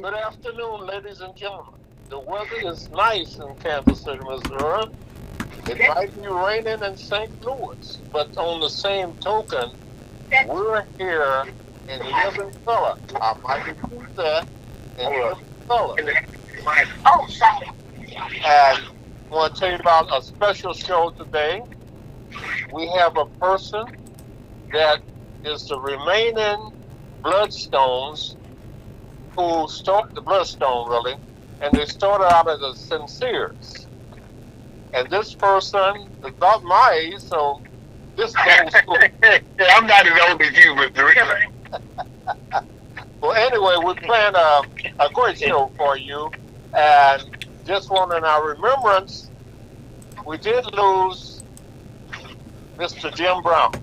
Good afternoon, ladies and gentlemen. The weather is nice in Kansas City, Missouri. It might be raining in St. Louis, but on the same token, we're here in living color. I might repeat that in living color. Oh, sorry. And I want to tell you about a special show today. We have a person that is the remaining bloodstones who start the bloodstone really, and they started out as the sinceres. And this person is about my age, so this goes I'm not as old as you, Mr. Really. Well, anyway, we're playing a great show for you, and just one in our remembrance, we did lose Mr. Jim Brown.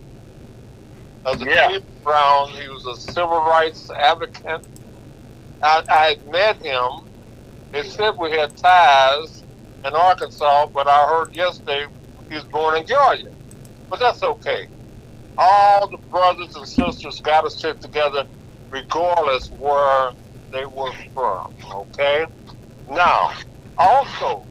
As a kid, Brown, he was a civil rights advocate. I met him. They said we had ties in Arkansas, but I heard yesterday he was born in Georgia. But that's okay. All the brothers and sisters got to stick together regardless where they were from, okay? Now, also,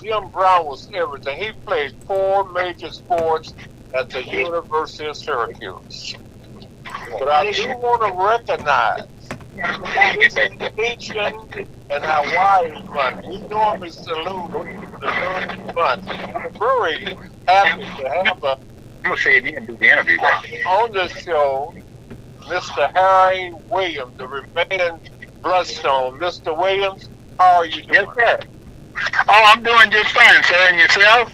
Jim Brown was everything. He played 4 major sports at the University of Syracuse. But I do want to recognize his education and Hawaii money. We normally salute the learning fund. We're very happy to have on this show Mr. Harry Williams, the remaining bloodstone. Mr. Williams, how are you doing? Yes, sir. Oh, I'm doing just fine, sir. And yourself?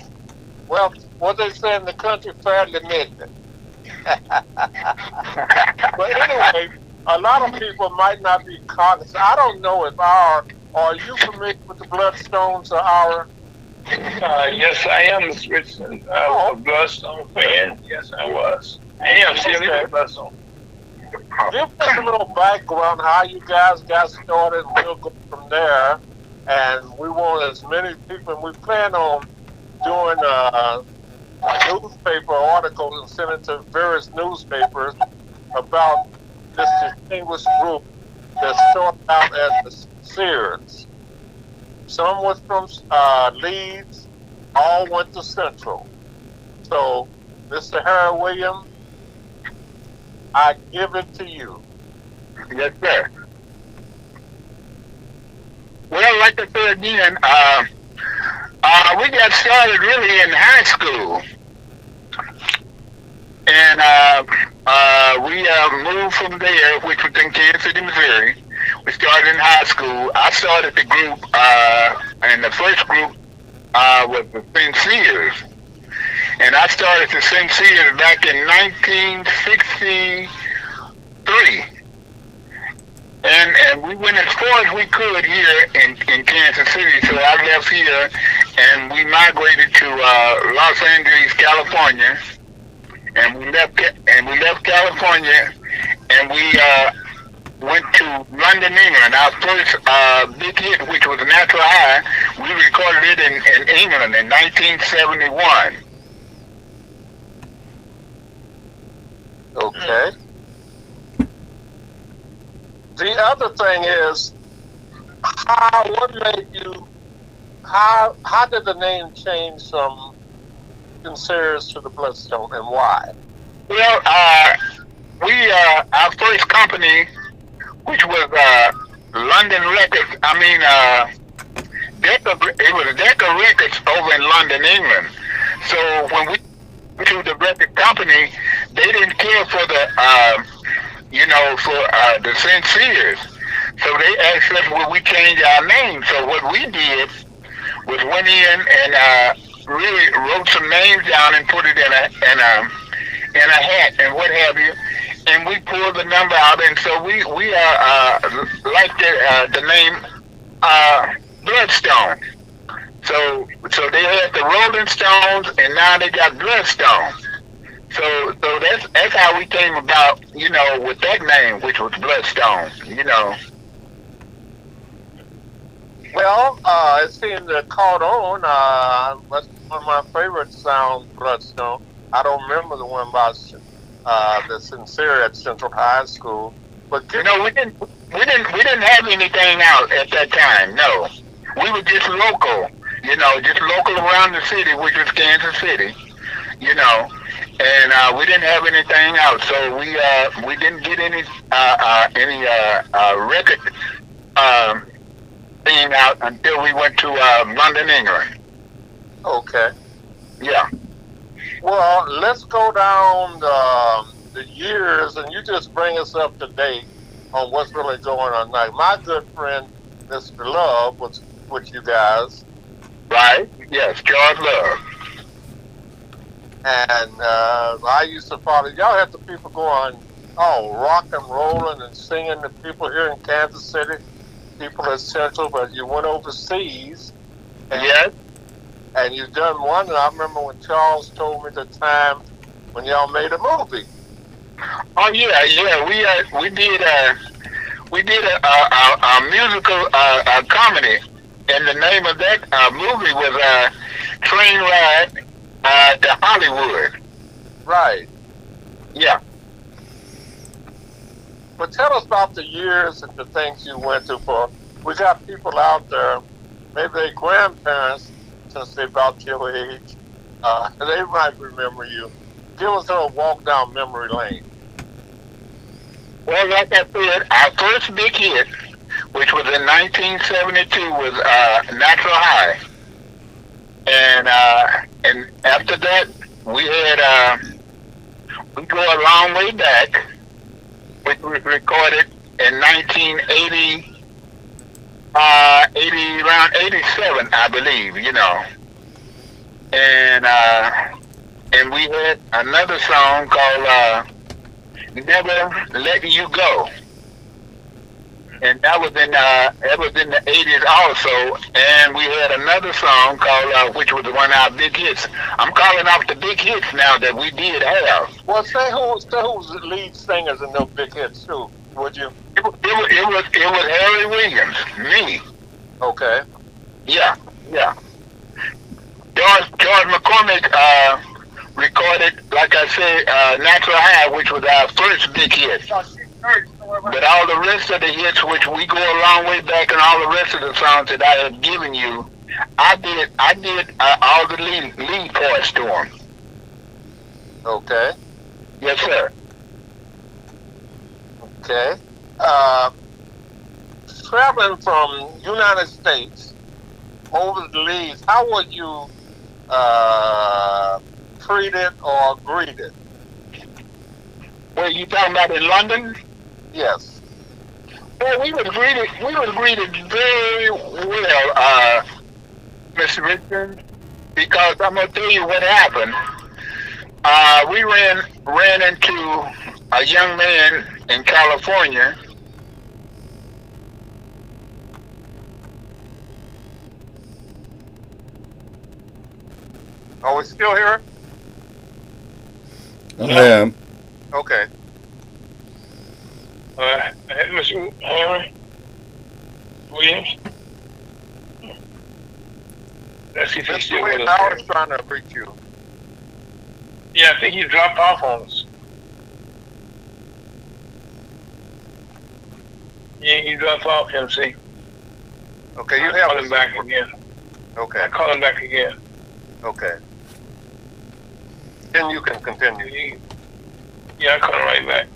Well, what they say in the country, fairly midnight. But anyway, a lot of people might not be cognizant. I don't know if are you familiar with the bloodstones or our? Yes, I am, Mr. Richardson. A Bloodstone fan. Yes, I was. I am still a Bloodstone. Give us a little background how you guys got started, and we'll go from there. And we want as many people, and we plan on doing newspaper articles and sending to various newspapers about this distinguished group that started out as the Sears. Some was from Leeds, all went to Central. So, Mr. Harry Williams, I give it to you. Yes, sir. Well, like I said again, we got started really in high school. And we moved from there, which was in Kansas City, Missouri. We started in high school. I started the group, and the first group was the Sinceres. And I started the Sinceres back in 1963. And we went as far as we could here in Kansas City. So I left here, and we migrated to Los Angeles, California. And we left California, and we went to London, England. Our first big hit, which was Natural High, we recorded it in England in 1971. Okay. The other thing is, how did the name change from Sinceres to the Bloodstone, and why? Well, our first company, which was London Records, it was Decca Records over in London, England. So when we went to the record company, they didn't care for the Sinceres. So they asked us would we change our name. So what we did was went in and really wrote some names down and put it in a hat and what have you, and we pulled the number out, and so we liked the name Bloodstone. So they had the Rolling Stones, and now they got Bloodstone. So that's how we came about, with that name, which was Bloodstone, Well, it seemed to caught on. That's one of my favorite sounds, Bloodstone. I don't remember the one about the Sincere at Central High School, But You know, we didn't have anything out at that time. No, we were just local. You know, just local around the city, which was Kansas City. You know, and we didn't have anything out, so we didn't get any record um, thing out until we went to London, England. okay. Yeah. Well, let's go down the years, and you just bring us up to date on what's really going on. Like my good friend, Mr. Love, was with you guys, Right. Yes. George Love. and I used to follow. Y'all had the people going, oh, rock and rolling and singing. The people here in Kansas City, people at Central, but you went overseas. And, Yes. And you done one. And I remember when Charles told me the time when y'all made a movie. Oh yeah, yeah. We did a musical comedy, and the name of that movie was Train Ride to Hollywood. Right. Yeah. But tell us about the years and the things you went through. For we got people out there, maybe their grandparents, since they're about your age, they might remember you. Give us a walk down memory lane. Well, like I said, our first big hit, which was in 1972, was Natural High, and after that we had we go a long way back, which was recorded in 1980. around 87, I believe, you know. And we had another song called Never Letting You Go. And that was in the 80s also. And we had another song called, which was one of our big hits. I'm calling off the big hits now that we did have. Well, say who's the lead singers in those big hits too, would you? It was Harry Williams, me. Okay. Yeah, yeah. George McCormick recorded, like I said, Natural High, which was our first big hit. But all the rest of the hits, which we go a long way back, and all the rest of the songs that I have given you, I did all the lead parts to them. Okay. Yes, sir. Okay. Traveling from United States over the leads, how were you treated or greeted? Well, you talking about in London? Yes. Well, we were greeted very well, Mr. Richard, because I'm gonna tell you what happened. We ran into a young man in California. Are we still here? I am. Okay. Mr. Henry Williams. Let's see if he's still with us. I was trying to reach you. Yeah, I think he dropped off on us. Yeah, he dropped off, MC. Okay, you I'll have call him back again. Okay. I'll call him back again. Okay. Then you can continue. Yeah, I'll call him right back.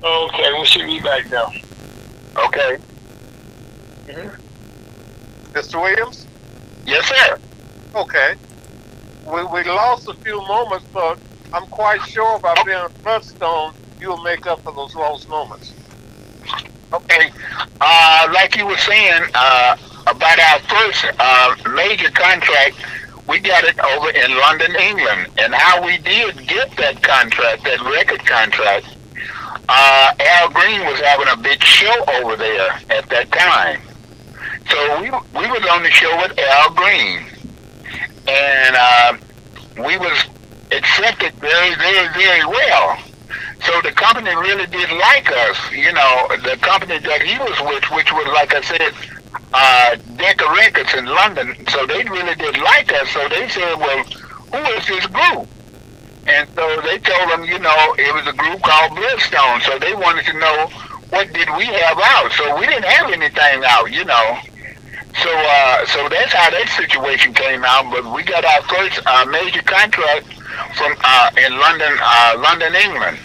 Okay, we should be back now. Okay. Mr. Williams? Yes, sir. Okay. We lost a few moments, but I'm quite sure by being a Bloodstone, you'll make up for those lost moments. Okay. Like you were saying about our first major contract, we got it over in London, England. And how we did get that contract, that record contract, Al Green was having a big show over there at that time. So we was on the show with Al Green. and we was accepted very, very, very well. So the company really did like us. You know, the company that he was with, which was, like I said, Decca Records in London. So they really did like us. So they said, well, who is this group? And so they told them, you know, it was a group called Bloodstone. So they wanted to know what did we have out. So we didn't have anything out, you know. So that's how that situation came out. But we got our first major contract from in London, London, England.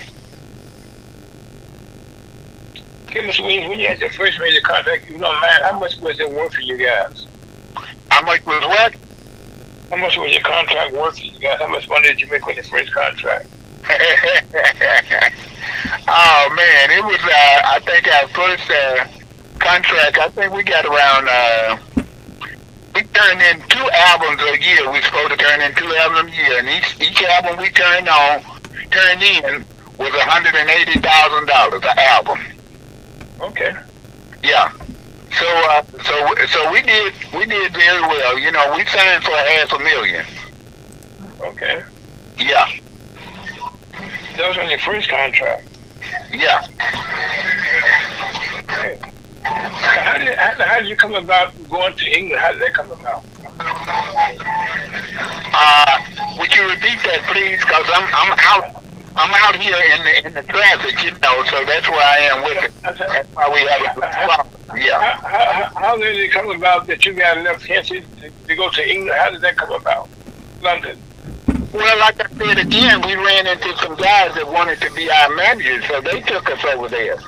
Give us when you had your first major contract, you know, man, how much was it worth for you guys? How much was what? How much was your contract worth for you guys? How much money did you make with your first contract? Oh man, it was I think our first contract. I think we got around. We turned in 2 albums a year. We supposed to turn in 2 albums a year, and each album we turned in was $180,000 an album. Okay. Yeah. So we did very well. You know, we signed for $500,000. Okay. Yeah. That was on your first contract. Yeah. Okay. How did you come about going to England? How did that come about? Would you repeat that, please? Because I'm out here in the traffic, you know. So that's where I am with it. That's why we have a problem. Yeah. How did it come about that you got enough chances to go to England? How did that come about? London. Well, like I said again, we ran into some guys that wanted to be our managers, so they took us over there.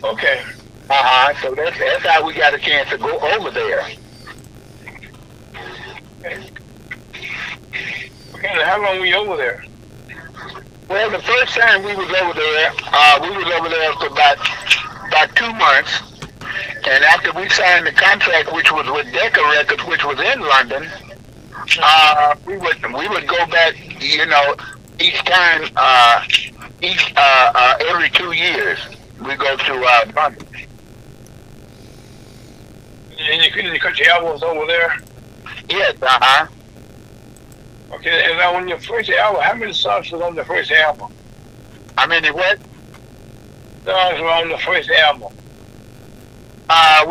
Okay. So that's how we got a chance to go over there. Okay. And how long were you over there? Well, the first time we was over there, for about 2 months. And after we signed the contract, which was with Decca Records, which was in London, we would go back, you know, each time, every 2 years, we go to London. And you couldn't cut your albums over there? Yes, Okay, and now on your first album, how many songs were on the first album? How many what? Songs were on the first album.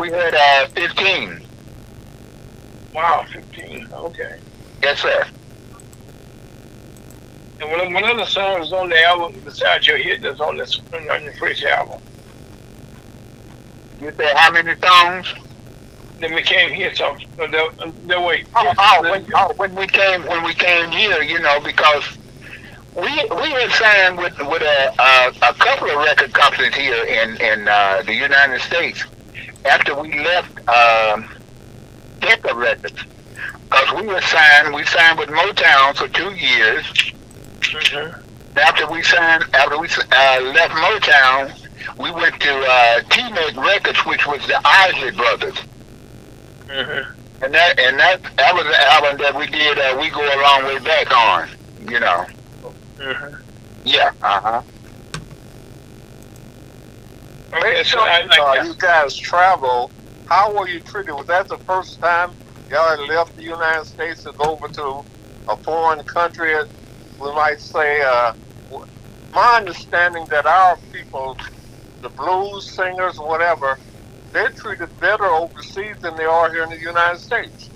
We had 15. Wow, 15. Okay. Yes, sir. And what other songs on the album besides your hit that's on your first album? You said how many songs? Then we came here, so when we came here, you know, because we had signed with a couple of record companies here in the United States after we left Decca Records, because we signed with Motown for 2 years. Mm-hmm. After we left Motown, we went to T-Make Records, which was the Isley Brothers. Mm-hmm. And that was the album that we did. We Go a Long Way Back on, you know. Mm-hmm. Yeah. Okay, so you guys travel. How were you treated? Was that the first time y'all had left the United States to go over to a foreign country? We might say. My understanding that our people, the blues singers, whatever, they're treated better overseas than they are here in the United States.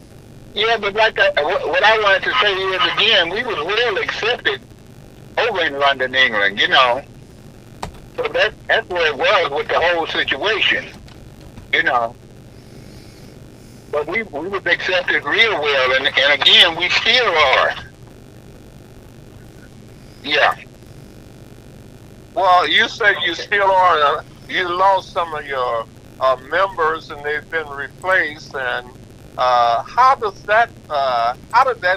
Yeah, but like what I wanted to say is, again, we was well accepted over in London, England, you know. So that's where it was with the whole situation, you know. But we was accepted real well, and again, we still are. Yeah. Well, you said you still are. You lost some of your members, and they've been replaced. And how did that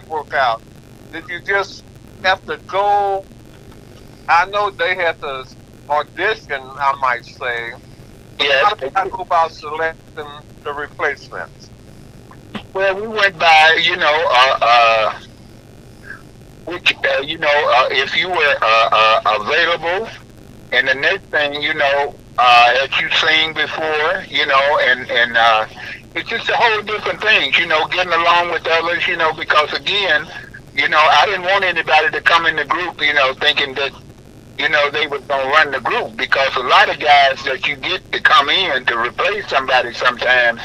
work out? Did you just have to go? I know they had to audition, I might say. Yes. How did I go about selecting the replacements? Well, we went by, you know, if you were available, and the next thing, you know, that you seen before, you know, and it's just a whole different thing, getting along with others, because again, I didn't want anybody to come in the group, thinking that, they were going to run the group, because a lot of guys that you get to come in to replace somebody sometimes,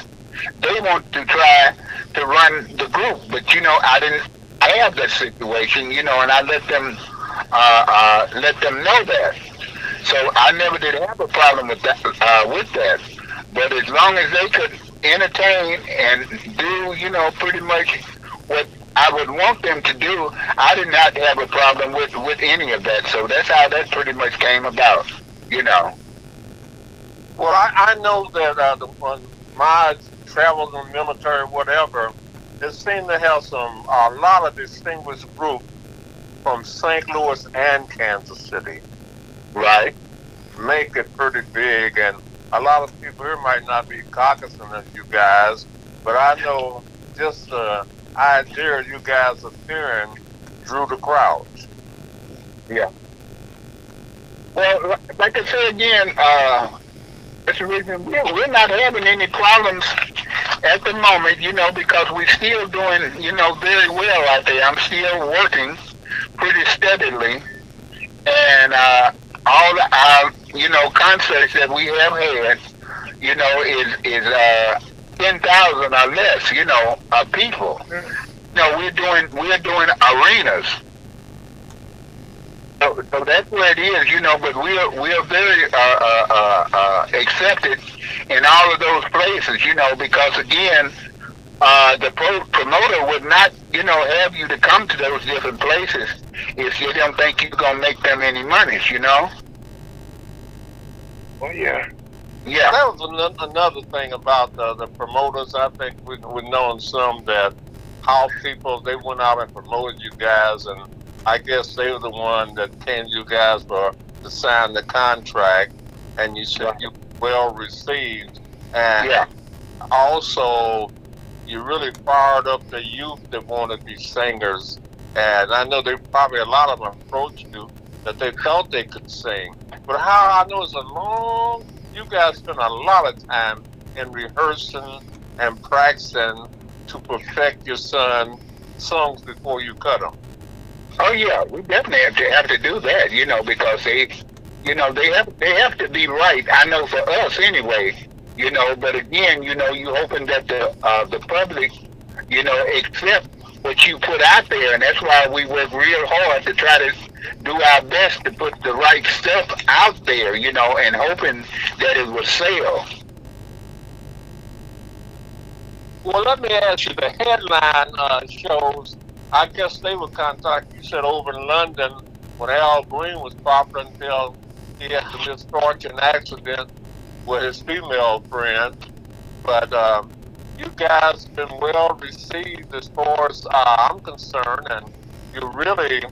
they want to try to run the group, but, I didn't have that situation, and I let them know that. So I never did have a problem with that, But as long as they could entertain and do, pretty much what I would want them to do, I did not have a problem with any of that. So that's how that pretty much came about, Well, I know that when my travels in the military, whatever, it seemed to have a lot of distinguished groups from St. Louis and Kansas City. Right. Make it pretty big, and a lot of people here might not be cognizant of you guys, but I know just the idea you guys appearing drew the crowds. Yeah. Well, like I said again, that's the reason we're not having any problems at the moment, because we're still doing, very well out there. I'm still working pretty steadily, and all our, concerts that we have had, is 10,000 or less, people. We're doing arenas. So that's where it is, but we're very accepted in all of those places, because again, the promoter would not, have you to come to those different places if you don't think you're gonna make them any money, Oh yeah. Yeah. That was another thing about the promoters. I think we've known some that how people, they went out and promoted you guys, and I guess they were the one that came to you guys to sign the contract, and you said you well received. And also, you really fired up the youth that want to be singers. And I know probably a lot of them approached you that they felt they could sing. But how I know you guys spend a lot of time in rehearsing and practicing to perfect your songs before you cut them. Oh yeah, we definitely have to do that, because they have to be right. I know for us anyway, But again, you hoping that the public, accept what you put out there, and that's why we work real hard to try to do our best to put the right stuff out there, and hoping that it will sell. Well, let me ask you, the headline shows, I guess they were contacted, you said, over in London when Al Green was popular until he had the misfortune accident with his female friend. But you guys been well received as far as I'm concerned, and you really,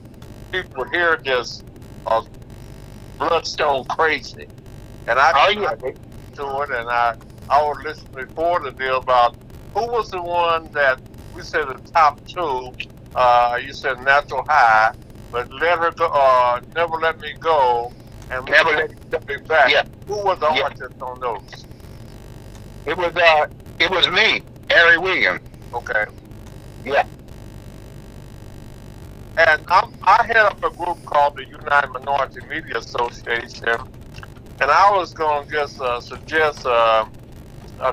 people here just bloodstone crazy. And I to it, and I was listening before the deal about who was the one that we said the top two. You said Natural High, but Let Her Go, Never Let Me Go, and Never Let Me Back. Yeah. Who was the artist on those? It was me, Harry Williams. Okay. Yeah. And I head up a group called the United Minority Media Association, and I was going to just suggest a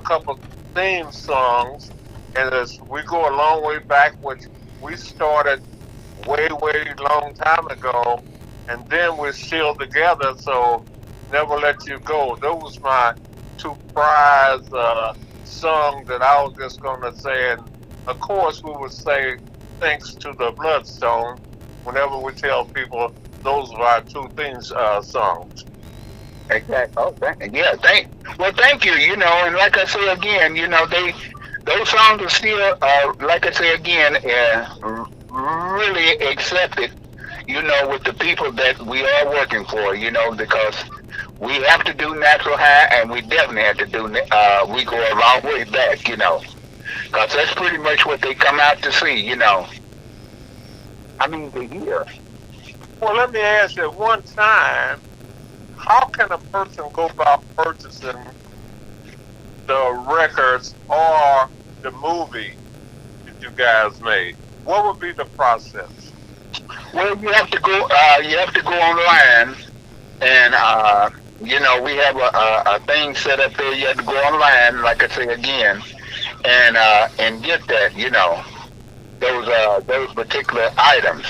couple theme songs, and as we go a long way back, which we started way long time ago, and then we're still together, so Never Let You Go. Those was my two prize songs that I was just going to say, and of course we would say thanks to the Bloodstone whenever we tell people those are our two theme songs. Exactly. Oh, thank you. And like I say again, those songs are still, like I say again, really accepted, with the people that we are working for, because we have to do Natural High, and we definitely have to do, we go a long way back, because that's pretty much what they come out to see, to hear. Well, let me ask you, at one time, how can a person go about purchasing the records or the movie that you guys made? What would be the process? Well, you have to go. You have to go online, and we have a thing set up there. You have to go online, like I say again, and get that. Those particular items.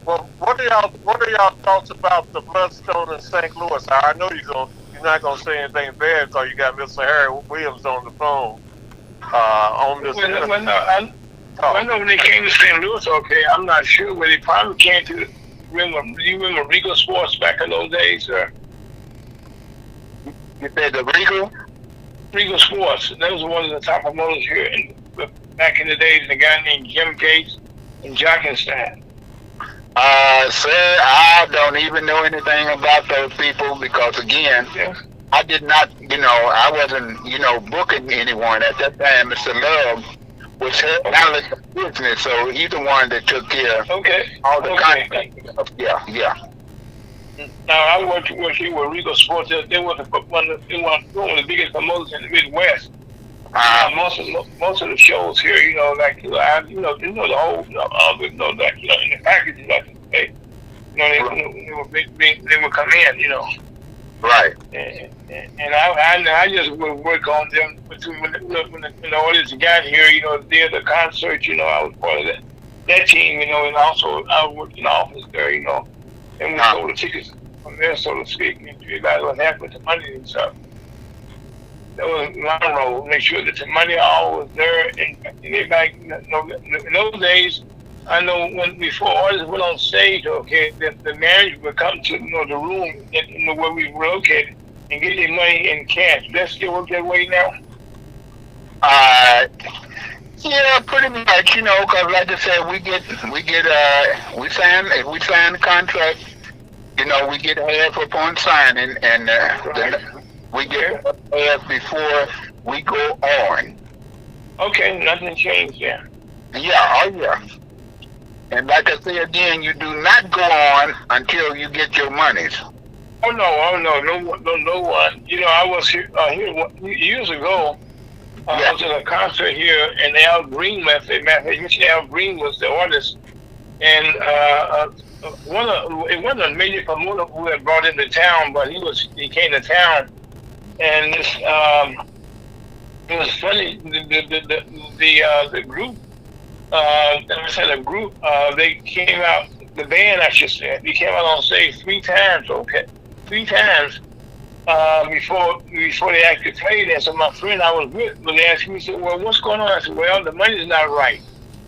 Well, what are y'all thoughts about the Bloodstone in St. Louis? I know you're not gonna say anything bad because you got Mr. Harry Williams on the phone on this. I know when they came to St. Louis, okay, I'm not sure, but they probably came to. You remember Regal Sports back in those days, sir? You said the Regal? Regal Sports. That was one of the top promoters here back in the days. A guy named Jim Gates and Jockenstein. Sir, I don't even know anything about those people because, again, I did not, I wasn't, booking anyone at that time. Mr. Love was handling the business, so he's the one that took care of all the contracts. Yeah. Now, I worked here with Regal Sports. They were one of the biggest promoters in the Midwest. Most of the shows here, the whole, in the packages, they would come in, Right. And I just would work on them when the audience got here, did the concert, I was part of that team, and also I worked in the office there, and we sold the tickets from there, so to speak, and everybody was happy with the money and stuff. That was my role, make sure that the money all was there, and everybody, in those days, I know before artists went on stage, okay, the manager would come to the room where we were located and get their money in cash. Does that still work that way now? Yeah, pretty much. Because like I said, we sign the contract. We get half upon signing, and we get half before we go on. Okay, nothing changed there. Yeah, oh yeah. And like I say again, you do not go on until you get your monies. Oh no one. I was here years ago. I was at a concert here, and Al Green left. Al Green was the artist, and it wasn't a major promoter who had brought him to town, but he came to town, and this it was funny. The group. They came out, the band, I should say, they came out on stage three times before they actually played. And so my friend I was with, but they asked me, said, well, what's going on? I said, well, the money's not right.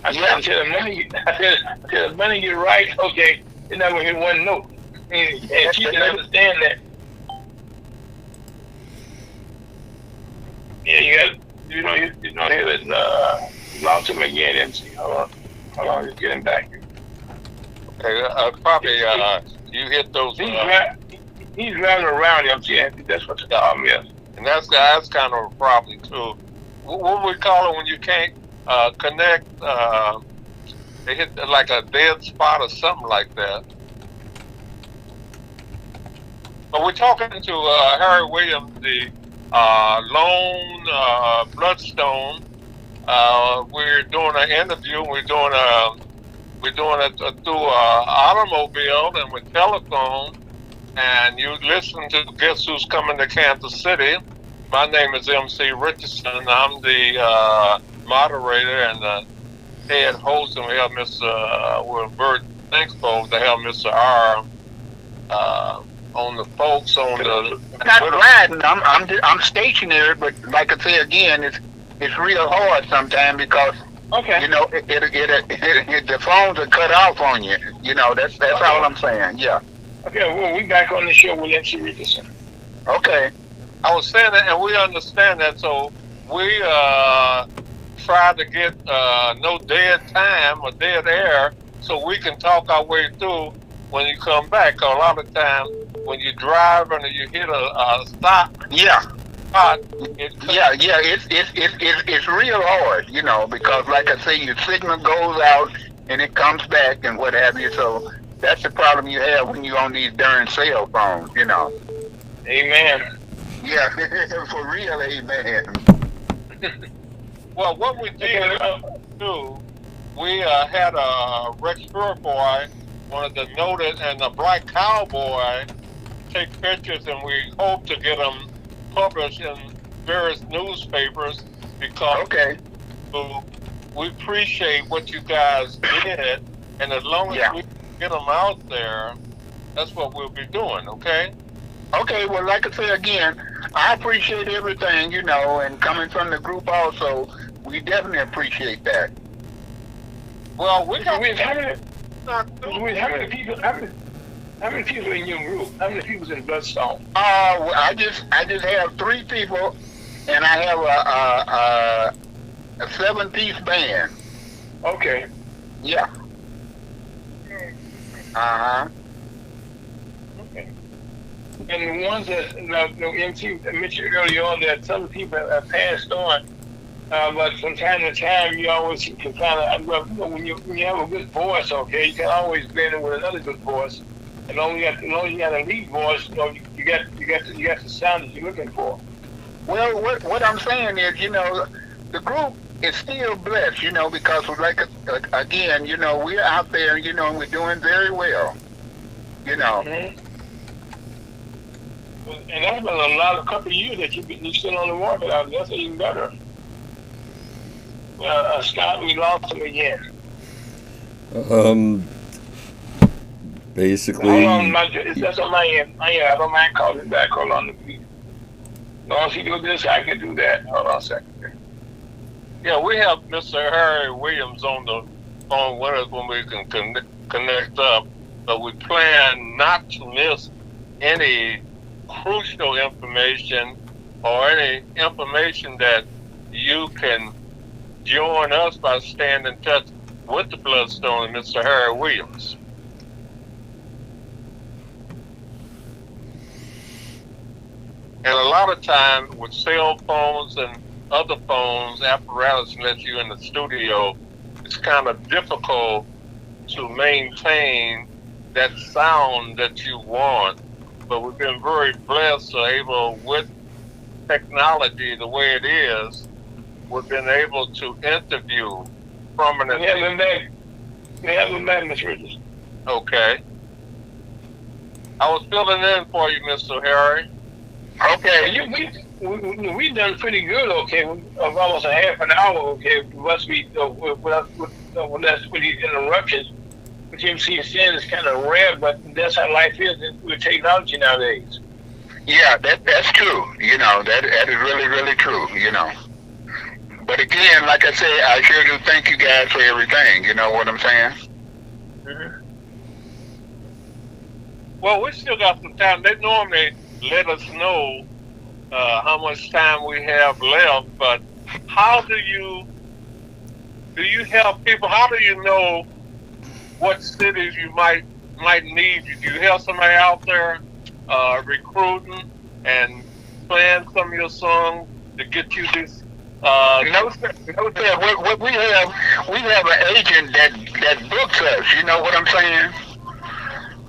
I said, until the money get right, okay, you're not going to hear one note. And she didn't understand that. Yeah, you don't hear that, launch him again and see how long he's getting back. Okay, probably you hit those. He's driving around. That's what the problem is. And that's kind of a problem too. What we call it when you can't connect? They hit like a dead spot or something like that. But we're talking to Harry Williams, the lone Bloodstone. We're doing an interview. We're doing it through automobile and with telephone. And you listen to Guess Who's Coming to Kansas City. My name is MC Richardson. I'm the moderator and the head host, and we have we're very thankful to have Mr. R on the folks on the. Not riding. I'm stationary, but like I say again, it's real hard sometimes because the phones are cut off on you. That's all I'm saying. Yeah. Okay, well, we back on the show with MC Richardson. Okay. I was saying that, and we understand that, so we try to get no dead time or dead air so we can talk our way through when you come back. Cause a lot of times when you drive and you hit a stop. Yeah. It's real hard, because like I say, your signal goes out and it comes back and what have you. So that's the problem you have when you're on these darn cell phones, Amen. Yeah, for real, amen. Well, what we did too, we had a Rex Stewart boy, one of the noted, and a black cowboy take pictures, and we hope to get them published in various newspapers because Okay. we appreciate what you guys did, and as long as we get them out there, that's what we'll be doing. Okay. Okay. Well, like I say again, I appreciate everything, and coming from the group also, we definitely appreciate that. Well, we got how many people? How many people in your group? How many people in Bloodstone? I just have 3 people, and I have a 7-piece band. Okay. Yeah. Uh-huh. Okay. And the ones that the MC mentioned earlier on that some people have passed on, but from time to time you always can kind of when you have a good voice, okay, you can always blend in with another good voice. As long as you got a lead voice, you got the sound that you're looking for. Well, what I'm saying is, the group is still blessed, because again, we're out there, and we're doing very well, Mm-hmm. And that's been a couple of years that you're still on the market out there. That's even better. Scott, we lost him again. Basically. Hold on, that's on my end. I don't mind calling back. Hold on. As long as he do this, I can do that. Hold on a second. Yeah, we have Mr. Harry Williams on the phone with us when we can connect up, but we plan not to miss any crucial information or any information that you can join us by staying in touch with the Bloodstone and Mr. Harry Williams. And a lot of times with cell phones and other phones, apparatus lets you in the studio, it's kind of difficult to maintain that sound that you want. But we've been very blessed to able, with technology the way it is, we've been able to interview prominent people. We have them back, Mr. Richards. Okay. I was filling in for you, Mr. Harry. Okay, we done pretty good. Okay, of almost a half an hour. Okay, must be with these interruptions. Which MC saying is kind of rare, but that's how life is with technology nowadays. Yeah, that's true. That is really, really true. But again, like I said, I sure do thank you guys for everything. You know what I'm saying? Mm-hmm. Well, we still got some time. They normally let us know how much time we have left, but how do you help people? How do you know what cities you might need? Do you have somebody out there recruiting and playing some of your songs to get you this? No, sir. What we have an agent that books us. You know what I'm saying?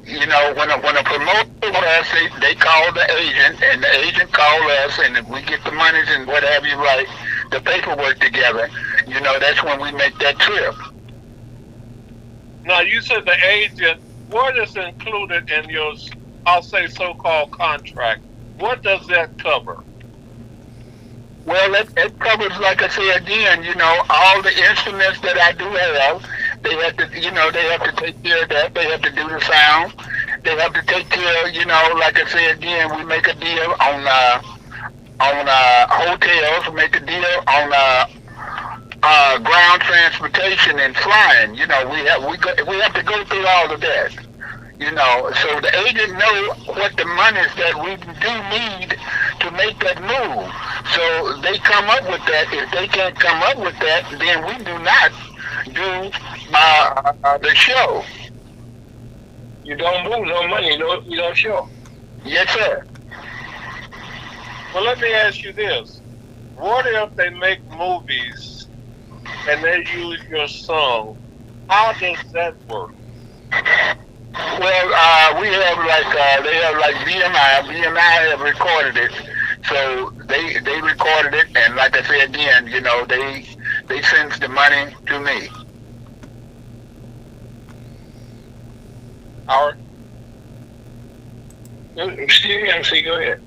When a promoter us, they call the agent, and the agent call us, and if we get the monies and what have you, right, the paperwork together, that's when we make that trip. Now, you said the agent, what is included in your, I'll say, so-called contract? What does that cover? Well, it covers, like I say again, all the instruments that I do have. They have to, they have to take care of that. They have to do the sound. They have to take care of, like I say again, we make a deal on hotels, make a deal on ground transportation and flying. We have to go through all of that. So the agent know what the monies that we do need to make that move. So they come up with that. If they can't come up with that, then we do not do the show. You don't move no money. You don't show. Yes, sir. Well, let me ask you this. What if they make movies and they use your song? How does that work? Well, we have they have like BMI. BMI have recorded it, so they recorded it, and like I said again, they send the money to me. Howard? MC, go ahead.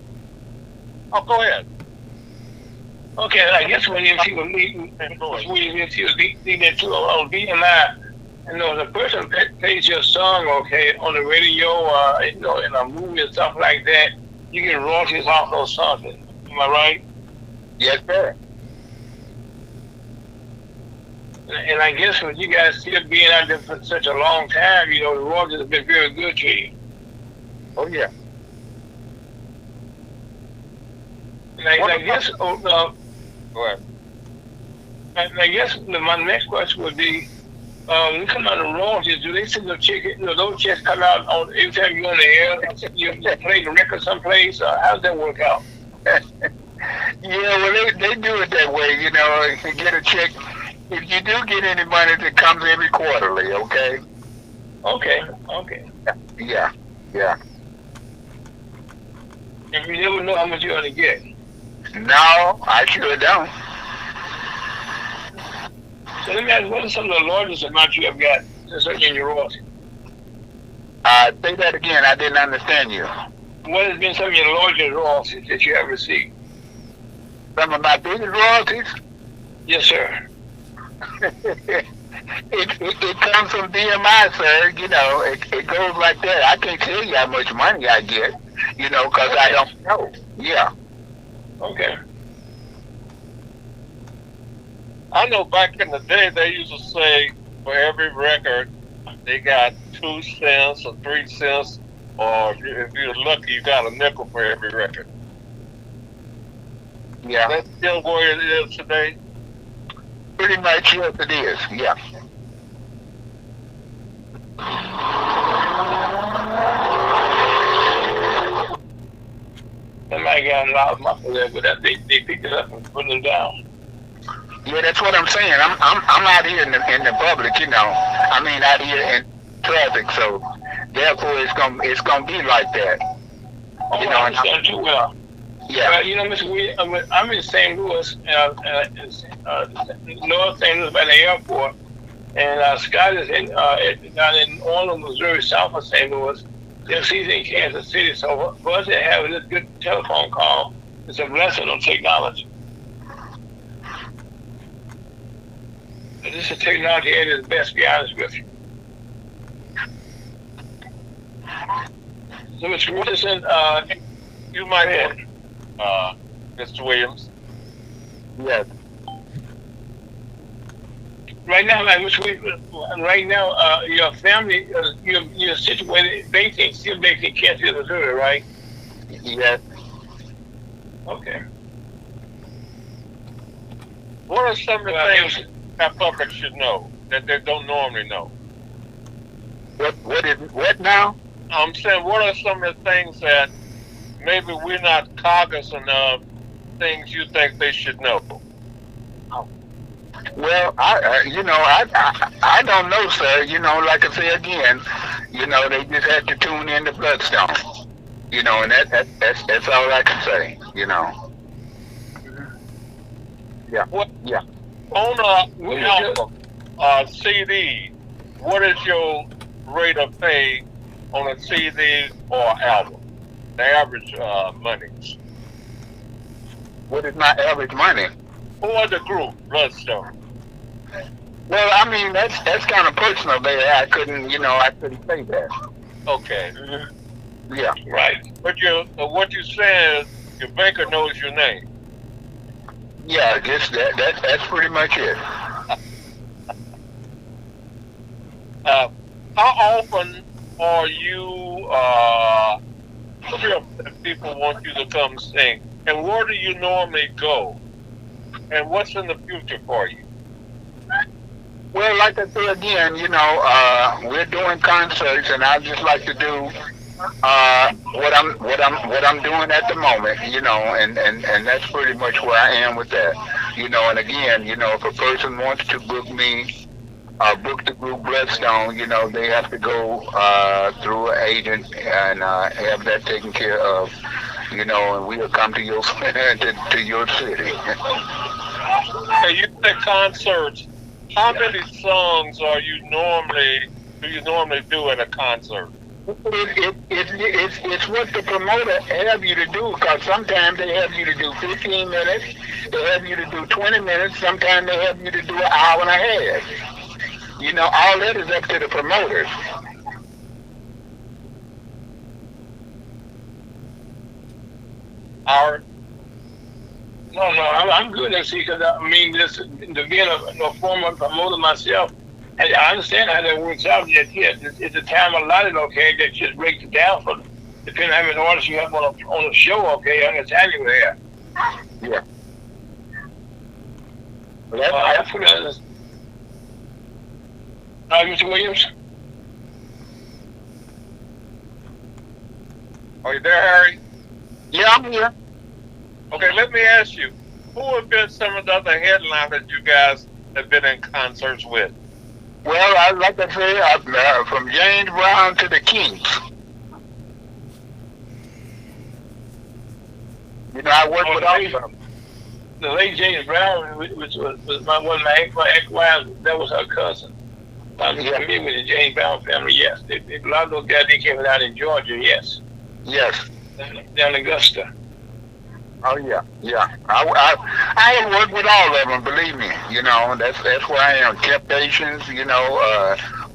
Oh, go ahead. Okay, I guess when MC was leading, MC was leading to a BMI, the person plays your song, okay, on the radio, in a movie and stuff like that, you get royalties off those songs. Am I right? Yes, sir. And I guess with you guys still being out there for such a long time, the royalties have been very good to you. Oh yeah. And I guess, Go ahead. and I guess my next question would be, when you come out of royalties, do they send the check? Those checks come out on every time you're on the air. You play the record someplace. How does that work out? Yeah, well, they do it that way. If you get a check, if you do get any money, it comes every quarterly. Okay. Okay. Yeah. And you never know how much you're gonna get. No, I sure don't. So let me ask, what are some of the largest amounts you have got in your royalties? Say that again. I didn't understand you. What has been some of your largest royalties that you have received? Some of my biggest royalties? Yes, sir. It comes from BMI, sir. It goes like that. I can't tell you how much money I get, because I don't know. Yeah. Okay. I know back in the day they used to say for every record they got 2 cents or 3 cents, or if you're lucky you got a nickel for every record. Yeah. That's still where it is today. Pretty much, yes, it is. Yeah. Somebody got a lot of muscle there, but they picked it up and put it down. Yeah, that's what I'm saying. I'm out here in the public, I mean, out here in traffic, so therefore it's gonna be like that. Oh, I understand too well. Yeah. Mr. Williams, I'm in St. Louis, North St. Louis by the airport, and Scott is down in Orland, Missouri, south of St. Louis. He's in Kansas City, so for us to have this good telephone call, it's a blessing on technology. And this is technology at its best, to be honest with you. So, Mr. Wilson, You might have, Mr. Williams. Yes. right now, your family, you're situated, still based in Kansas, Missouri, right? Yes. Okay. What are some of the things that public should know that they don't normally know? What now? I'm saying, what are some of the things that maybe we're not cognizant of, things you think they should know? Well, I don't know, sir. Like I say again, they just had to tune in to Bloodstone. And that's all I can say. Yeah. What, yeah. On a album, CD, what is your rate of pay on a CD or album? The average money. What is my average money? For the group, Bloodstone. Well, I mean, that's kind of personal there. I couldn't say that. Okay. Yeah. Right. But what you saying is your banker knows your name. Yeah, just that's pretty much it. How often are you if people want you to come sing? And where do you normally go? And what's in the future for you? Well, like I say again, we're doing concerts, and I just like to do what I'm doing at the moment, and that's pretty much where I am with that, and again, if a person wants to book me book the group Bloodstone, they have to go through an agent and have that taken care of, and we'll come to your to your city. Hey, you say concerts. How many songs do you normally do at a concert? It's what the promoter have you to do, because sometimes they have you to do 15 minutes, they have you to do 20 minutes, sometimes they have you to do an hour and a half. All that is up to the promoters. Howard? No, I'm good at see, because I mean, this to being a former promoter myself, and I understand how that works out. Yet, it's a time allotted, okay, that just breaks it down for depending on how many artists you have on a show, okay, how much time you have. Yeah. Well, that's what it is. Mr. Williams? Are you there, Harry? Yeah, I'm here. Okay, let me ask you, who have been some of the other headliners that you guys have been in concerts with? Well, like I said, from James Brown to the Kings. I work with all of them. The late James Brown, which was one of my ex-wives, that was her cousin. I'm familiar with the James Brown family, yes. A lot of those guys, they came out in Georgia, yes. Yes. Down in Augusta. Oh, yeah. I have worked with all of them, believe me. That's where I am. Temptations,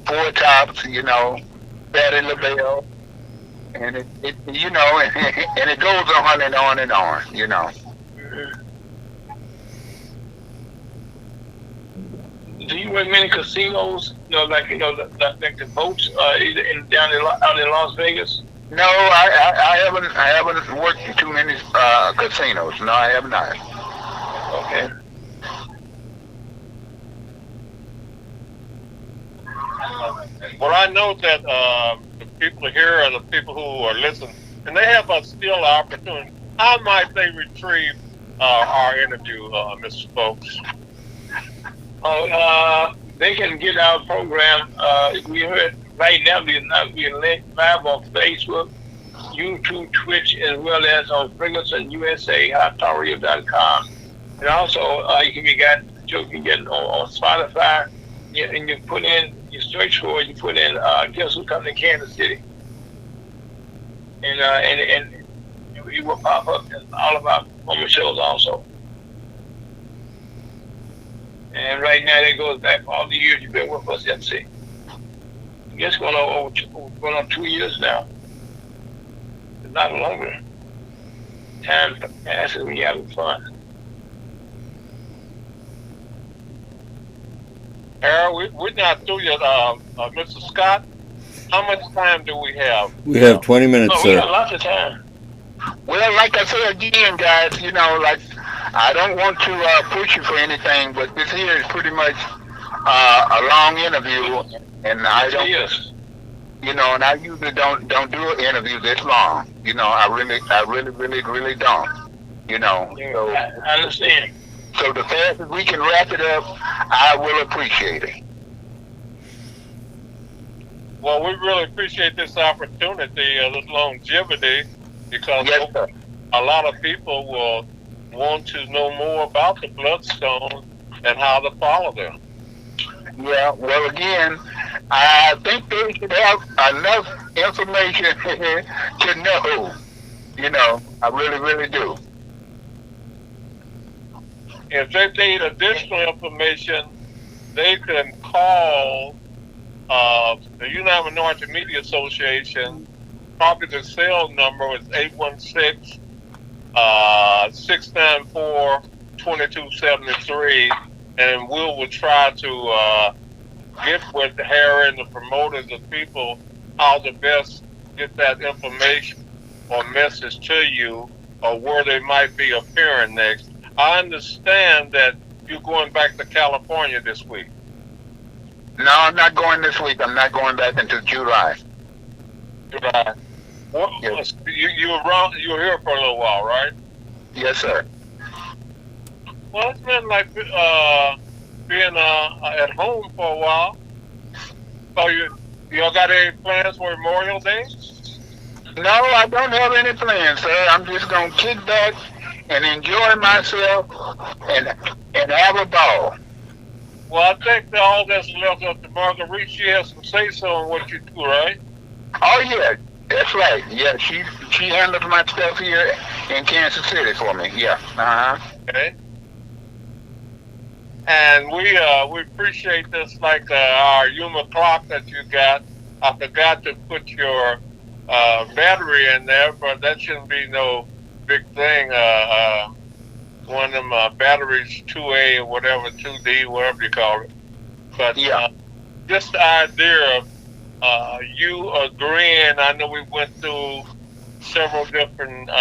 Four Tops, Patti LaBelle. And it and it goes on and on and on, Mm-hmm. Do you work many casinos? Like the boats out in Las Vegas? No, I haven't worked in too many casinos. No, I have not. Okay. Well, I know that the people here are the people who are listening, and they have a still opportunity. How might they retrieve our interview, Mr. Fowlkes? They can get our program. We heard right now we're live on Facebook, YouTube, Twitch, as well as on Ferguson USA, HotTalkRadio.com. And also, you can get on Spotify, and you search for it, you put in Guess Who Come to Kansas City. And it will pop up in all of our former shows also. And right now, that goes back all the years you've been with us, MC. I guess going on 2 years now. It's not longer. Time passes when you're having fun. Harold, we're not through yet. Mr. Scott, how much time do we have? We have 20 minutes, We sir. got lots of time. Well, like I said again, guys, I don't want to push you for anything, but this here is pretty much a long interview, and I don't, Yes. and I usually don't do an interview this long. I really don't. So I understand. so the faster we can wrap it up, I will appreciate it. Well, we really appreciate this opportunity, this longevity, because Yes, sir. a lot of people will want to know more about the Bloodstone and how to follow them. Yeah, well, again, I think they should have enough information to know. I really do. If they need additional information, they can call the United Minority Media Association. Probably the cell number is 816 694 2273, and we will try to get with Harry and the promoters and people how to best get that information or message to you, or where they might be appearing next. I understand that you're going back to California this week. No, I'm not going this week. I'm not going back until July. July. Well, Yes. you were here for a little while, right? Yes, sir. Well, it's been like being at home for a while. So y'all got any plans for Memorial Day? No, I don't have any plans, sir. I'm just gonna kick back and enjoy myself and have a ball. Well, I think that all that's left up to Marguerite. She has some say so on what you do, right? Oh yeah, that's right. Yeah, she handles my stuff here in Kansas City for me. Yeah. Okay. And we appreciate this, like our human clock that you got. I forgot to put your battery in there, but that shouldn't be no big thing. One of them batteries, 2A or whatever, 2D, whatever you call it. But yeah, just the idea of you agreeing. I know we went through several different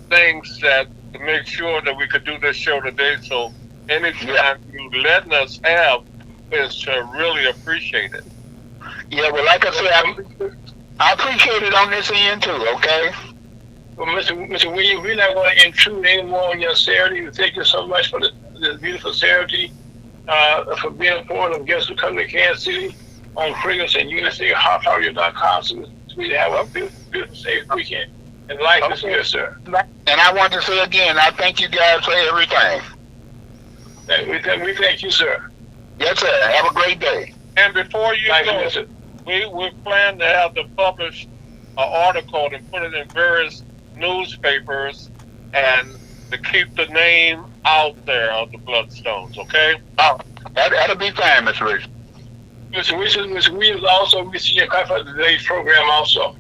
things that to make sure that we could do this show today. So anytime you letting us have is really appreciate it. Yeah, well, like I said, I appreciate it on this end too. Okay. Well, Mr. Williams, we're not going to intrude anymore on your Saturday. We thank you so much for this beautiful Saturday, for being a part of guests who come to Kansas City on Fragrance and Unity, hotpower.com. So we have a beautiful, safe weekend. And life is good, sir. And I want to say again, I thank you guys for everything. We thank you, sir. Yes, sir. Have a great day. And before you go, we plan to have to publish an article and put it in various newspapers and to keep the name out there of the Bloodstones, okay? Oh, that'll be fine, Mr. Rich. Mr. Williams, also, we see your copy of today's program also.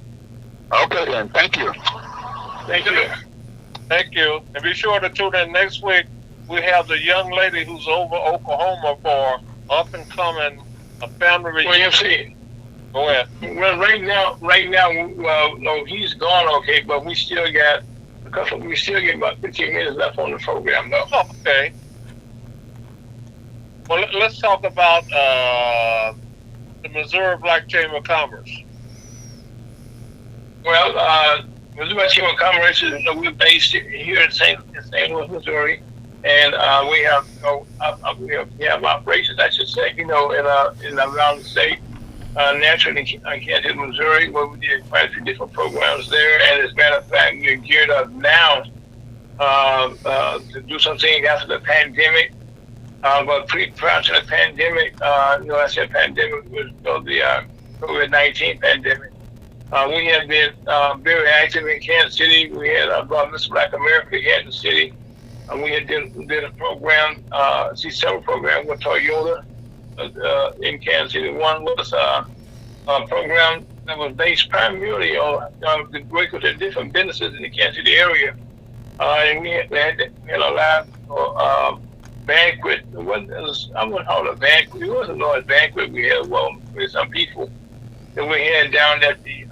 Okay, then. Thank you. Thank you. Thank you. And be sure to tune in next week. We have the young lady who's over Oklahoma for up-and-coming a family reunion. Well, you see. Go ahead. Well, right now, no, he's gone, okay, but we still got about 15 minutes left on the program, though. Oh, okay. Well, let's talk about the Missouri Black Chamber of Commerce. Well, Missouri Black Chamber of Commerce is we're based here in St. Louis, Missouri, and we have operations, I should say, in around the state. Naturally in Kansas, Missouri, where we did quite a few different programs there. And as a matter of fact, we're geared up now to do something after the pandemic. But prior to the pandemic, I said pandemic was the COVID-19 pandemic. We had been very active in Kansas City. We had brought Mr. Black America to Kansas City. We had did a program, several programs with Toyota. In Kansas City. One was a program that was based primarily on the work with the different businesses in the Kansas City area. And we had a live banquet. I wouldn't call it a banquet. It wasn't a large banquet. We had with some people that we had down at the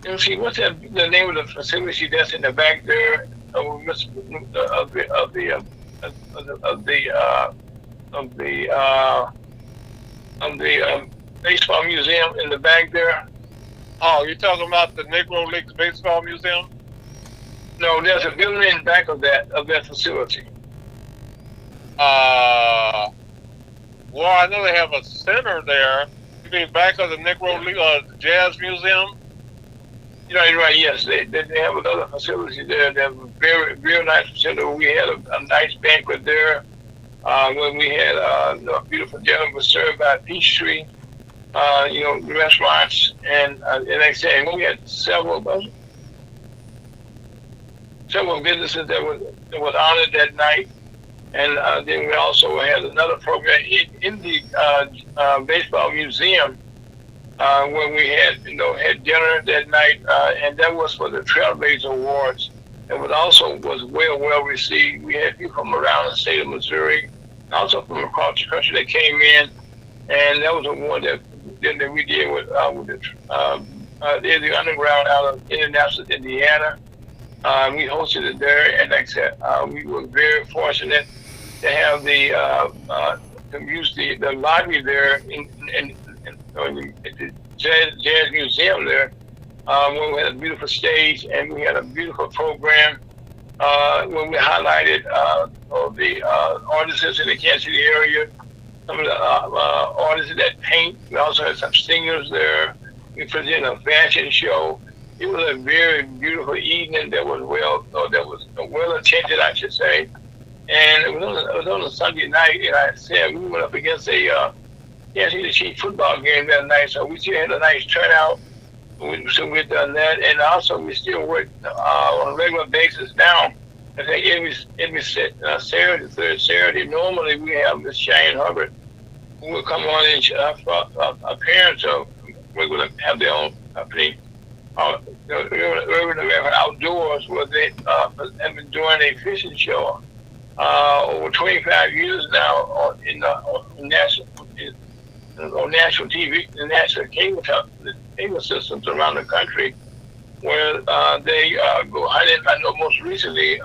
let's see, what's the name of the facility that's in the back there of the baseball museum in the back there. Oh, you're talking about the Negro Leagues Baseball Museum? No, there's a building in the back of that facility. Well, I know they have a center there. You mean back of the Negro League Jazz Museum? Right, yes. They have another facility there. They have a very, very nice facility. We had a nice banquet there. When we had a beautiful dinner was served by Peachtree, restaurants, and like I said, we had several businesses that was honored that night, and then we also had another program in the baseball museum where we had dinner that night, and that was for the Trailblazer Awards. It was well received. We had people from around the state of Missouri, also from across the country that came in, and that was a award that we did with the Underground out of Indianapolis, Indiana. We hosted it there, and like I said, we were very fortunate to have to use the lobby there in the Jazz Museum there, where we had a beautiful stage and we had a beautiful program. when we highlighted of the artists in the Kansas City area, some of the artists that paint. We also had some singers there. We presented a fashion show. It was a very beautiful evening. That was well attended, I should say. And it was on a Sunday night, and I said we went up against a Kansas City Chiefs football game that night, so we still had a nice turnout. So we've done that, and also we still work on a regular basis now. I think every Saturday, third Saturday, normally we have Miss Shane Hubbard who will come on and our parents we're going to have their own company, Urban American Outdoors, where they have been doing a fishing show over 25 years now on national TV, the national cable systems around the country, where they go hunting. I know most recently,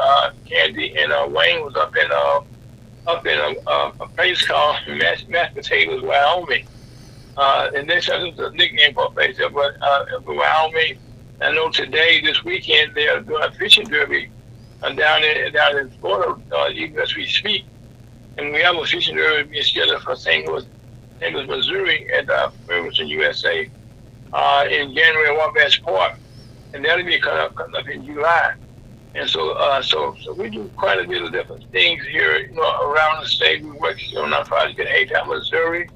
Candy and Wayne was up in a place called Mashed Potatoes, Wyoming. And they said it was a nickname for a place there, but Wyoming. I know today, this weekend, they are doing a fishing derby down in Florida, even as we speak. And we have a fishing derby being scheduled for St. Louis, Missouri at Ferguson, USA, in January at Wabash Park. And that'll be coming up in July. And so we do quite a bit of different things here, around the state. We work on our project in A-Town, Missouri.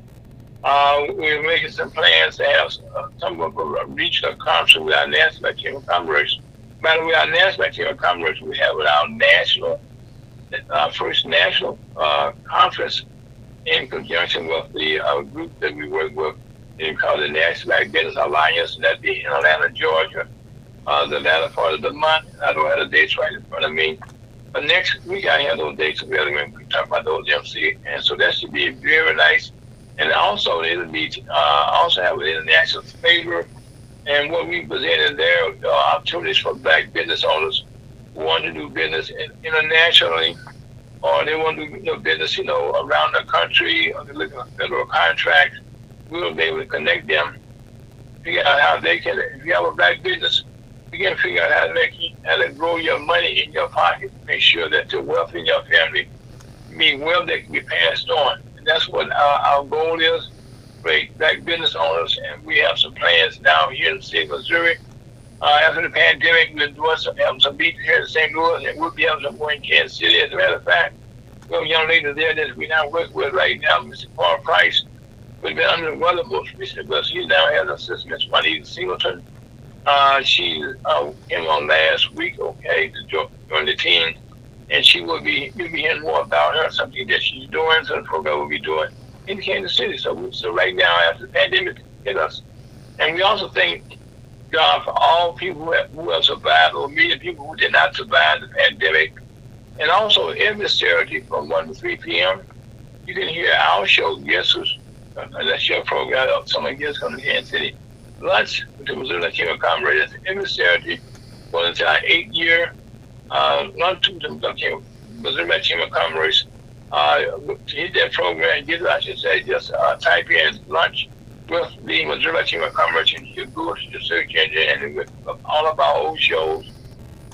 We're making some plans to have some of a regional conference with our National Chamber of Commerce. By the way, our National Chamber of Commerce, we have our first national conference in conjunction with the group that we work with. It's called the National Business Alliance, and that'll be in Atlanta, Georgia, the latter part of the month. I don't have the dates right in front of me. But next week, I have those dates available, and we can talk about those MC. And so that should be very nice. And also, it'll be also have an international flavor. And what we presented there are opportunities for black business owners who want to do business internationally, or they want to do business, around the country, or they're looking for federal contracts. We will be able to connect them, figure out how they can. If you have a black business, you can figure out how to grow your money in your pocket, make sure that the wealth in your family be wealth that can be passed on. That's what our goal is, great black business owners, and we have some plans down here in the state of Missouri. After the pandemic, we're doing having some beaches here in St. Louis, and we'll be having some more in Kansas City. As a matter of fact, we have a young lady there that we now work with right now, Mr. Paul Price. We've been under the weather most recently, but she now has an assistant, Ms. Juanita Singleton. She came on last week, to join the team. And you'll be hearing more about her, something that she's doing, so the program will be doing in Kansas City. So right now, after the pandemic hit us, and we also thank God for all people who have survived, or many people who did not survive the pandemic. And also every Saturday from 1 to 3 p.m., you can hear our show, that's your program, someone guests come to Kansas City. Lunch with the Missouri Chamber of Commerce every Saturday for the 8-year. Run to the Missouri Chamber of Commerce to hit that program, just type in lunch with the Missouri Chamber of Commerce, and you go to the search engine, and with all of our old shows,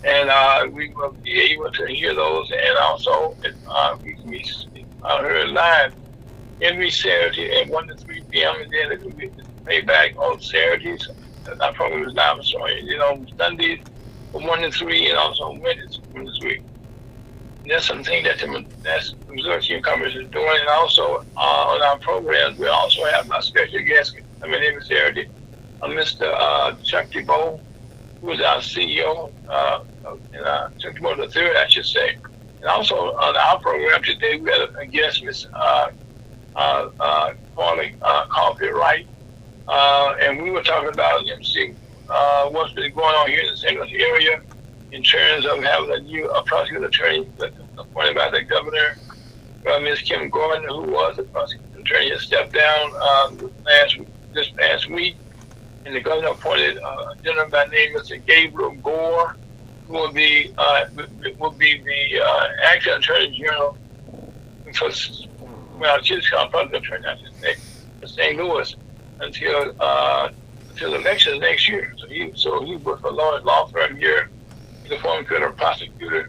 and we will be able to hear those, and also we can be heard live every Saturday at 1 to 3 p.m., and then it will be playback on Saturdays. Our program is live, so Sundays from 1 to 3, and also on Wednesdays from 1 to 3. And that's something that the Missouri Chamber of Commerce is doing. And also on our programs, we also have our special guest, every Saturday, Mr. Chuck DeBow, who is our CEO, and Chuck DeBow the third, I should say. And also on our program today, we had a guest, Miss Coffee Wright, and we were talking about what's been going on here in the St. Louis area in terms of having a new prosecuting attorney appointed by the governor. Ms. Kim Gordon, who was the prosecuting attorney, has stepped down this past week, and the governor appointed a gentleman by the name of Mr. Gabriel Gore, who will be the acting attorney general for she's called public attorney, I should say, for St. Louis until elections next year. So he worked for a law firm here. He's a former federal prosecutor,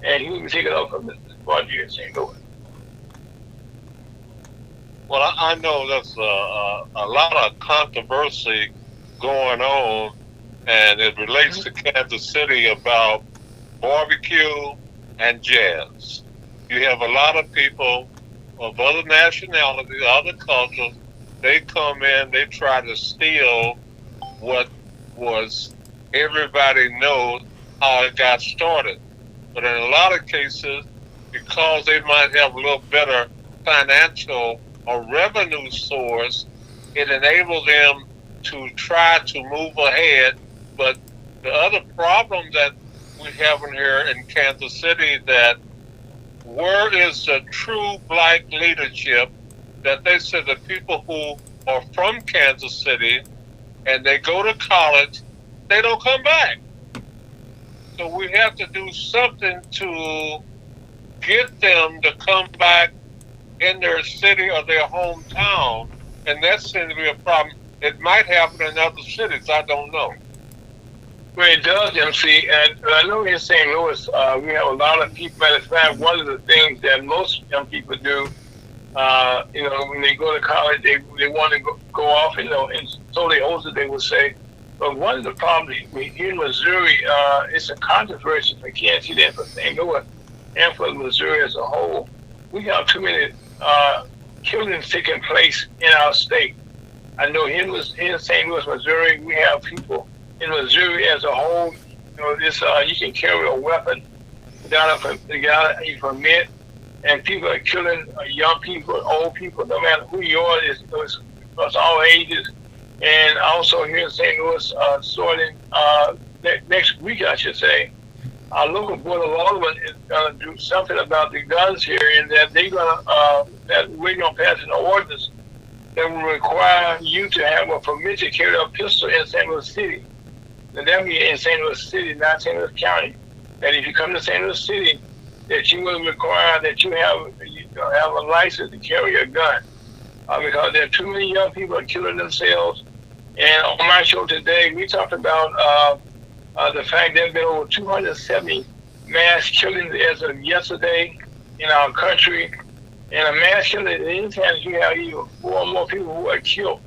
and he will be taken up from this project in St. Louis. Well, I know there's a lot of controversy going on, and it relates to Kansas City about barbecue and jazz. You have a lot of people of other nationalities, other cultures. They come in, they try to steal what was everybody knows how it got started. But in a lot of cases, because they might have a little better financial or revenue source, it enables them to try to move ahead. But the other problem that we have in here in Kansas City, that where is the true black leadership, that they said the people who are from Kansas City and they go to college, they don't come back. So we have to do something to get them to come back in their city or their hometown, and that seems to be a problem. It might happen in other cities, I don't know. Well, it does, MC, and I know in St. Louis, we have a lot of people. Matter of fact, one of the things that most young people do, when they go to college, they want to go off, and so they also they would say. But one of the problems here in Missouri, it's a controversy for Kansas City and for St. Louis and for Missouri as a whole. We have too many killings taking place in our state. I know here in St. Louis, Missouri, we have people in Missouri as a whole. You can carry a weapon without a permit, and people are killing young people, old people, no matter who you are. It's all ages. And also here in St. Louis, starting next week, I should say, our local board of aldermen is going to do something about the guns here, and that we're going to pass an ordinance that will require you to have a permit to carry a pistol in St. Louis City. And that be in St. Louis City, not St. Louis County. That if you come to St. Louis City, that you will require that you have a license to carry a gun, because there are too many young people are killing themselves. And on my show today, we talked about the fact there have been over 270 mass killings as of yesterday in our country. And a mass killing, anytime you have either 4 or more people who are killed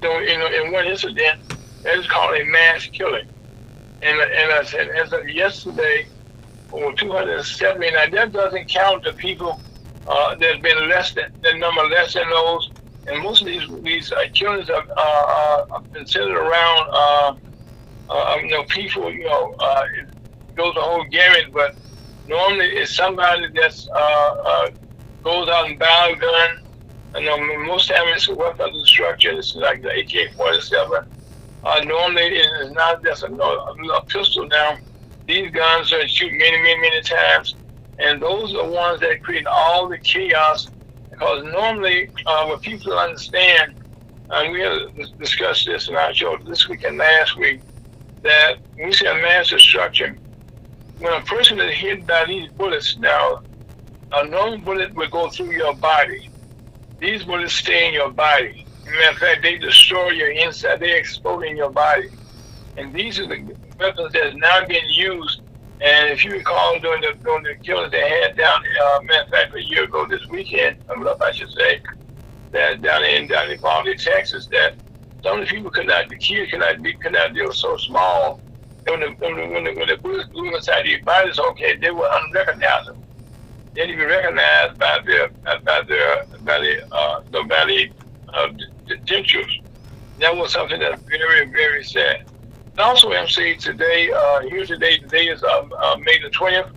in one incident, that is called a mass killing. And I said, as of yesterday, over 270. Now, that doesn't count the people there's been the number less than those. And most of these killings are been centered around, people, it goes the whole gamut, but normally it's somebody that's goes out and buys a gun. And most of the time it's a weapon of destruction. It's like the AK-47. Normally it is not just a pistol now. These guns are shooting many times. And those are the ones that create all the chaos. Because normally, what people understand, and we have discussed this in our show this week and last week, that when we say a mass destruction, when a person is hit by these bullets, now, a normal bullet will go through your body. These bullets stay in your body. As a matter of fact, they destroy your inside. They explode in your body. And these are the weapons that's now being used. And if you recall, during the killings they had down, matter of fact, a year ago this weekend, I should say, that down in Fowlkes, Texas, that some of the people the kids they were so small, when the bullets blew inside their bodies, they were unrecognizable. They didn't be recognized by the dentures. That was something that's very, very sad. And also, MC, today is May the 20th,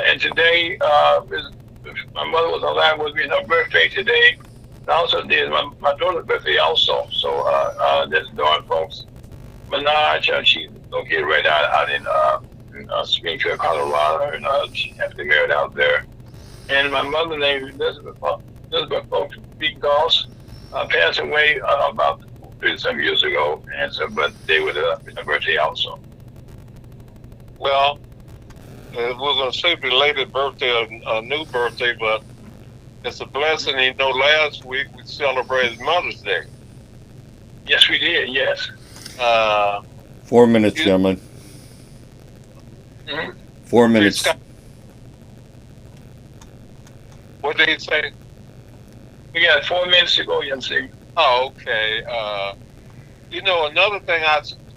and today my mother was alive, was being her birthday today. And also, there's my daughter's birthday also. So there's Dawn, folks. Minaj, she's located right out in Springfield, Colorado, and she happily married out there. And my mother named Elizabeth Fowlkes Big Goss passed away about 30-some years ago, and so, but they were her birthday also. Well, we're going to say belated birthday or a new birthday, but it's a blessing. Last week we celebrated Mother's Day. Yes, we did, yes. 4 minutes, gentlemen. Mm-hmm. 4 minutes. What did he say? We got 4 minutes to go, MC. Oh, okay. Another thing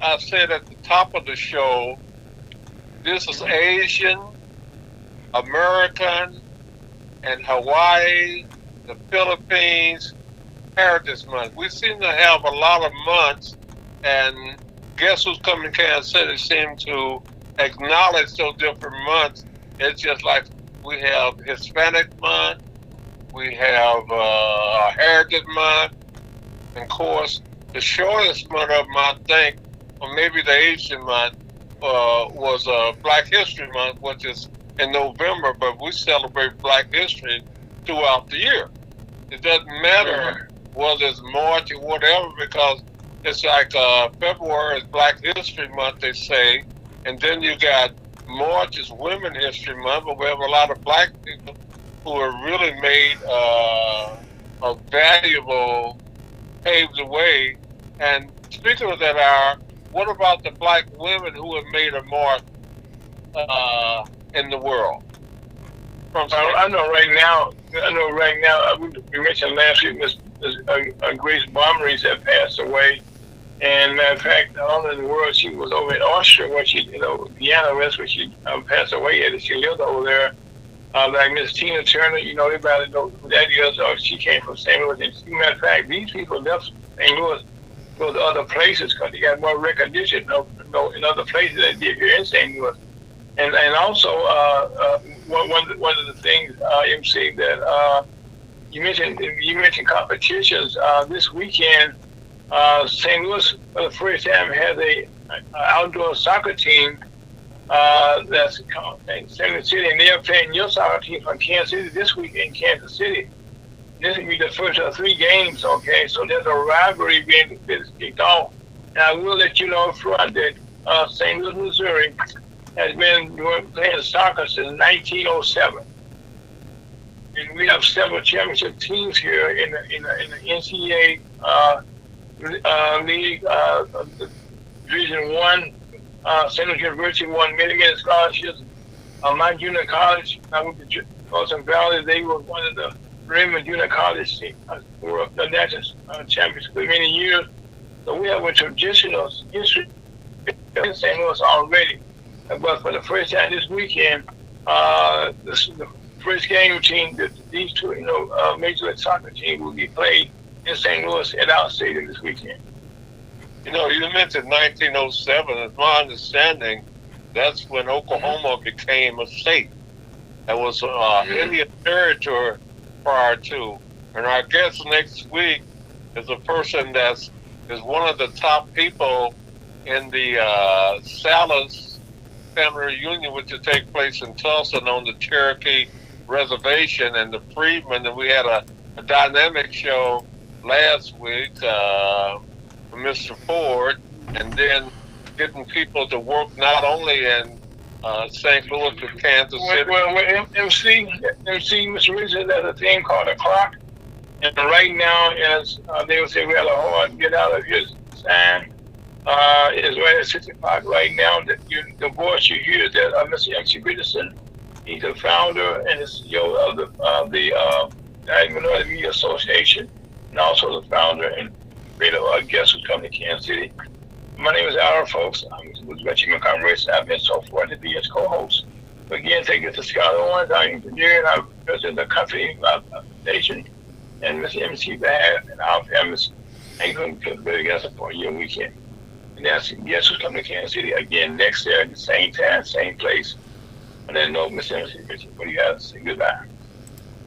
I said at the top of the show, this is Asian, American, and Hawaii, the Philippines Heritage Month. We seem to have a lot of months, and Guess Who's Coming to Kansas City seem to acknowledge those different months. It's just like we have Hispanic Month, we have Heritage Month, and of course, the shortest month of them, I think, or maybe the Asian month, was Black History Month, which is in November, but we celebrate Black History throughout the year. It doesn't matter whether it's March or whatever, because it's like February is Black History Month, they say, and then you got March is Women History Month, but we have a lot of black people who have really made a valuable, paved the way. And speaking of that, what about the black women who have made a mark in the world? I know right now. We mentioned last week Miss Grace Bommeries that passed away, and matter of fact, all in the world, she was over in Austria where she, Vienna, where she passed away at. She lived over there. Like Miss Tina Turner, everybody knows who that is. She came from St. Louis. And matter of fact, these people left St. Louis go to other places because they got more recognition in other places than they did here in St. Louis. And also, one of the things, MC, that you mentioned competitions. This weekend, St. Louis for the first time has a outdoor soccer team that's in St. Louis City, and they are playing your soccer team from Kansas City this week in Kansas City. This will be the first of 3 games, okay? So there's a rivalry being kicked off. And I will let you know front that St. Louis, Missouri has been playing soccer since 1907. And we have several championship teams here in the NCAA league, Division 1. St. Louis University won many scholarships. My junior college, I went to Carson Valley. They were one of the Raymond Junior College team for the national champions for many years. So we have a traditional history in St. Louis already. But for the first time this weekend, the first game routine that these two, Major League Soccer teams will be played in St. Louis at our stadium this weekend. You mentioned 1907. As my understanding, that's when Oklahoma became a state. That was Indian territory prior to. And our guest next week is a person is one of the top people in the Salas family reunion, which will take place in Tulsa on the Cherokee Reservation, and the Freedmen. And we had a dynamic show last week. Mr. Ford, and then getting people to work not only in St. Louis but Kansas City. Well, MC, Mr. Richard, there's a thing called a clock, and right now, as they will say, we have a hard get out of his sign. It's right at 6 o'clock right now. The voice you hear is that Mr. MC Richardson. He's the founder and the CEO of the Minority Media Association, and also the founder and our guests who come to Kansas City. My name is Ira, folks. I'm with Reggie Montgomery. I've been so fortunate to be his co-host. Again, thank you to Scott Owens, our engineer, and our president of the company station, and Mr. MC Bad and our families. Thank you for the very guest for your weekend. And that's guests who come to Kansas City again next year at the same time, same place. And then Mr. MC Richard, what do you have to say? Goodbye.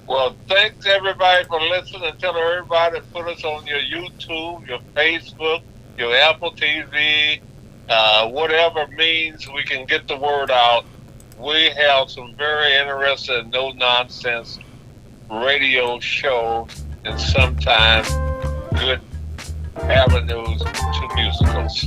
Well, thanks everybody for listening. Tell everybody to put us on your YouTube, your Facebook, your Apple TV, whatever means we can get the word out. We have some very interesting, no-nonsense radio show and sometimes good avenues to musicals.